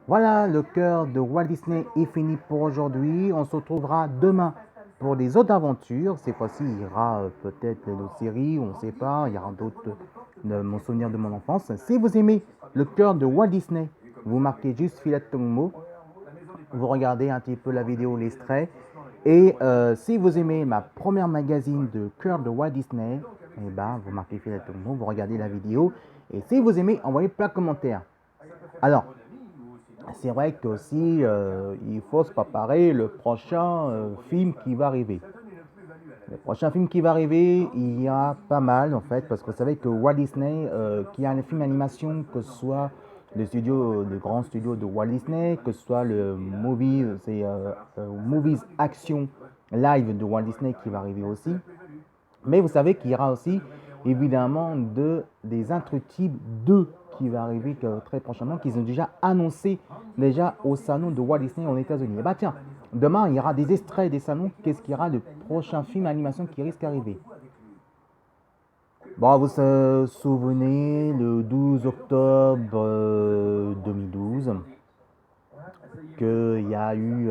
Voilà, le cœur de Walt Disney est fini pour aujourd'hui. On se retrouvera demain pour des autres aventures. Cette fois-ci, il y aura peut-être d'autres séries, on ne sait pas. Il y aura d'autres de mon souvenir de mon enfance. Si vous aimez le cœur de Walt Disney, vous marquez juste Filet Tomo. Vous regardez un petit peu la vidéo, l'extrait. Et si vous aimez ma première magazine de cœur de Walt Disney, eh ben, vous marquez Filet Tomo, vous regardez la vidéo. Et si vous aimez, envoyez plein de commentaires. Alors, c'est vrai qu'aussi, il faut se préparer le prochain film qui va arriver. Le prochain film qui va arriver, il y a pas mal en fait, parce que vous savez que Walt Disney, qui a un film d'animation, que ce soit le grand studio de Walt Disney, que ce soit le Movies Action Live de Walt Disney qui va arriver aussi. Mais vous savez qu'il y aura aussi évidemment des Instructibles 2 qui va arriver très prochainement, qu'ils ont déjà annoncé au salon de Walt Disney aux États-Unis. Et bah tiens, demain il y aura des extraits des salons. Qu'est-ce qu'il y aura de prochain film d'animation qui risque d'arriver? Bon, vous vous souvenez, le 12 octobre 2012, qu'il y a eu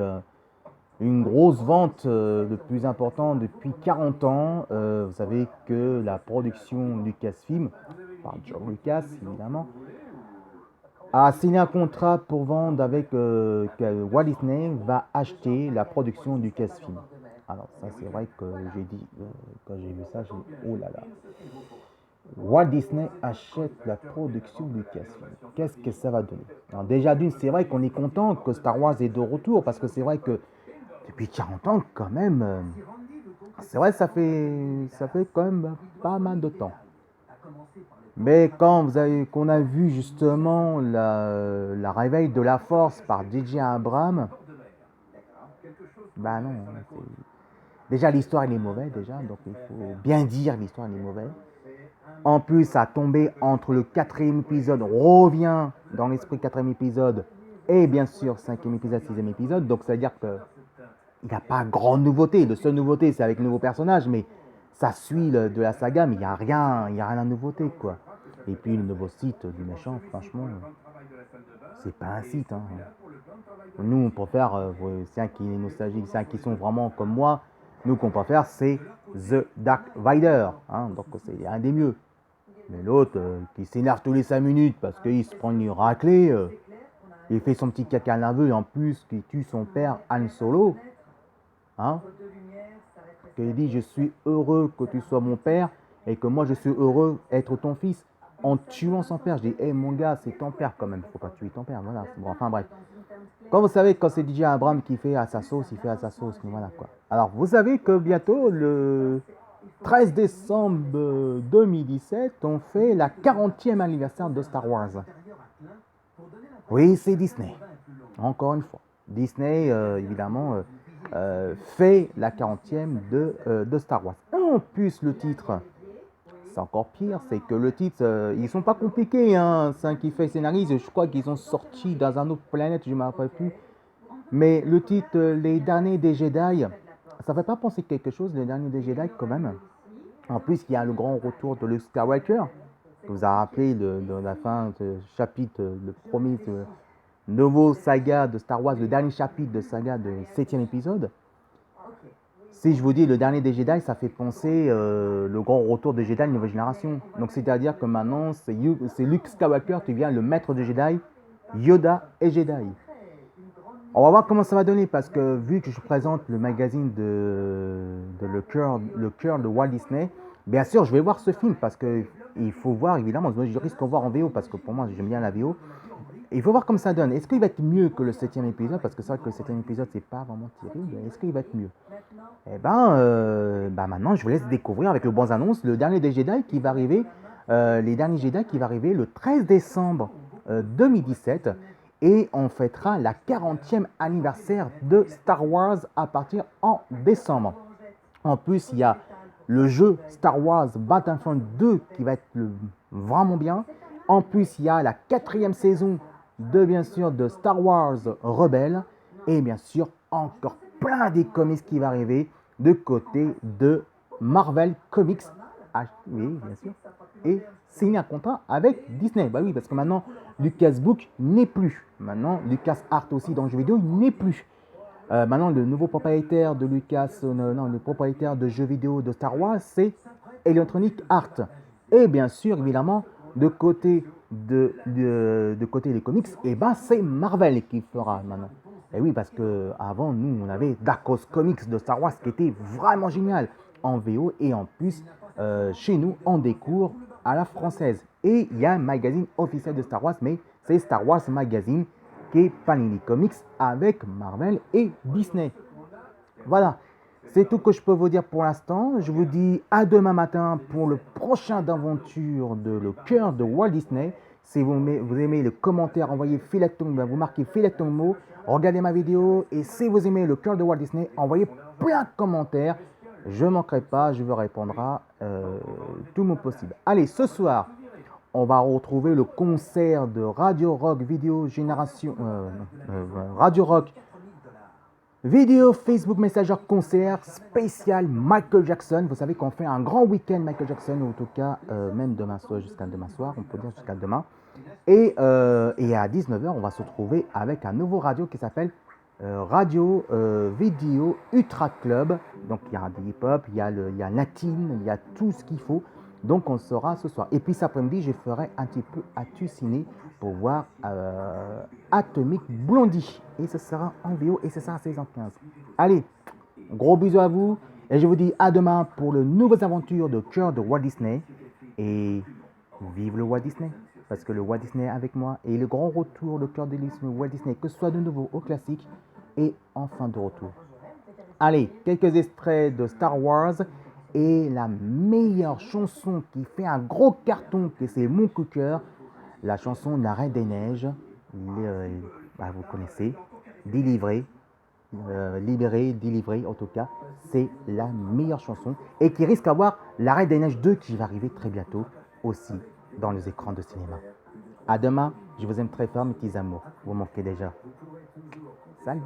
une grosse vente de plus importante depuis 40 ans. Vous savez que la production Lucasfilm, par George Lucas évidemment, a signé un contrat pour vendre avec que Walt Disney va acheter la production Lucasfilm. Alors ça c'est vrai que j'ai dit, quand j'ai vu ça, j'ai dit oh là là. Walt Disney achète la production Lucasfilm. Qu'est-ce que ça va donner? Alors déjà d'une, c'est vrai qu'on est content que Star Wars est de retour, parce que c'est vrai que depuis 40 ans, quand même, c'est vrai, ça fait quand même pas mal de temps. Mais quand qu'on a vu justement la réveil de la Force par DJ Abrams, bah non, déjà l'histoire elle est mauvaise déjà, donc il faut bien dire l'histoire elle est mauvaise. En plus, ça a tombé entre le quatrième épisode, revient dans l'esprit quatrième épisode, et bien sûr cinquième épisode, sixième épisode, donc ça veut dire que il n'y a pas grande nouveauté. La seule nouveauté, c'est avec le nouveau personnage, mais ça suit de la saga, mais il y a rien de nouveauté, quoi. Et puis le nouveau site du méchant, franchement, c'est pas un site. Hein. Nous, on préfère, c'est un qui est nostalgique, c'est un qui sont vraiment comme moi. Nous, qu'on préfère, c'est The Dark Rider. Hein, donc, c'est un des mieux. Mais l'autre, qui s'énerve tous les 5 minutes parce qu'il se prend une raclée, il fait son petit caca nerveux et en plus, qui tue son père Han Solo. Hein, qu'il dit je suis heureux que tu sois mon père et que moi je suis heureux d'être ton fils, en tuant son père. Je dis hé mon gars, c'est ton père quand même, faut pas tuer ton père. Voilà, bon, enfin bref. Quand vous savez, quand c'est DJ Abrams qui fait à sa sauce, il fait à sa sauce. Voilà quoi. Alors vous savez que bientôt, le 13 décembre 2017, on fait la 40e anniversaire de Star Wars. Oui, c'est Disney. Encore une fois. Disney, évidemment, fait la 40e de Star Wars. En plus, le titre, c'est encore pire, c'est que le titre, ils sont pas compliqués, hein, c'est un qui fait scénariste, je crois qu'ils ont sorti dans un autre planète, je ne me rappelle plus. Mais le titre, Les Derniers des Jedi, ça ne fait pas penser quelque chose, Les Derniers des Jedi quand même. En plus, il y a le grand retour de Luke Skywalker, que vous avez rappelé de la fin de chapitre, le premier nouveau saga de Star Wars, le dernier chapitre de saga de 7e épisode. Si je vous dis le dernier des Jedi, ça fait penser le grand retour des Jedi de nouvelle génération. Donc c'est-à-dire que maintenant, c'est Luke Skywalker qui devient le maître des Jedi, Yoda et Jedi. On va voir comment ça va donner, parce que vu que je présente le magazine de le cœur de Walt Disney, bien sûr je vais voir ce film, parce qu'il faut voir évidemment, je risque de voir en VO, parce que pour moi j'aime bien la VO. Il faut voir comme ça donne. Est-ce qu'il va être mieux que le 7e épisode? Parce que c'est vrai que le 7e épisode, c'est pas vraiment terrible. Est-ce qu'il va être mieux? Eh ben, maintenant, je vous laisse découvrir avec le bon annonce le dernier des Jedi qui va arriver, les derniers Jedi qui va arriver le 13 décembre 2017. Et on fêtera la 40e anniversaire de Star Wars à partir en décembre. En plus, il y a le jeu Star Wars Battlefront 2 qui va être vraiment bien. En plus, il y a la 4e saison bien sûr de Star Wars Rebelle, et bien sûr encore plein des comics qui va arriver de côté de Marvel Comics. Ah, oui, bien sûr. Et signé un contrat avec Disney. Bah oui, parce que maintenant, Lucasbook n'est plus. Maintenant, LucasArts aussi dans le jeu vidéo n'est plus. Maintenant, le nouveau propriétaire de le propriétaire de jeux vidéo de Star Wars, c'est Electronic Arts. Et bien sûr, évidemment, de côté des comics, et ben c'est Marvel qui fera maintenant. Et oui, parce que avant nous, on avait Dark Horse Comics de Star Wars qui était vraiment génial en VO et en plus, chez nous, on découvre à la française. Et il y a un magazine officiel de Star Wars, mais c'est Star Wars Magazine qui est Panini Comics avec Marvel et Disney. Voilà, c'est tout que je peux vous dire pour l'instant. Je vous dis à demain matin pour le prochain aventure de Le Cœur de Walt Disney. Si vous aimez le commentaire, envoyez Philetongmo, vous marquez Philetongmo, regardez ma vidéo et si vous aimez Le Cœur de Walt Disney, envoyez plein de commentaires. Je ne manquerai pas, je vous répondrai tout mon possible. Allez, ce soir, on va retrouver le concert de Radio Rock Vidéo Génération, Radio Rock Vidéo Facebook Messenger concert spécial Michael Jackson. Vous savez qu'on fait un grand week-end Michael Jackson, ou en tout cas même demain soir, jusqu'à demain soir, on peut dire jusqu'à demain. Et à 19h, on va se retrouver avec un nouveau radio qui s'appelle Radio Vidéo Ultra Club. Donc il y a du hip-hop, il y a latine, il y a tout ce qu'il faut. Donc on sera ce soir. Et puis cet après-midi, je ferai un petit peu à Tuciné pour voir Atomic Blondie. Et ce sera en VO et ce sera à 16h15. Allez, gros bisous à vous. Et je vous dis à demain pour le nouvelles aventures de Cœur de Walt Disney. Et vive le Walt Disney. Parce que le Walt Disney est avec moi. Et le grand retour de Cœur de Walt Disney, que ce soit de nouveau au classique et en fin de retour. Allez, quelques extraits de Star Wars. Et la meilleure chanson qui fait un gros carton, que c'est mon coup de cœur, la chanson La Reine des Neiges, vous connaissez, délivré, en tout cas, c'est la meilleure chanson et qui risque d'avoir La Reine des Neiges 2 qui va arriver très bientôt aussi dans les écrans de cinéma. À demain, je vous aime très fort mes petits amours, vous manquez déjà. Salut.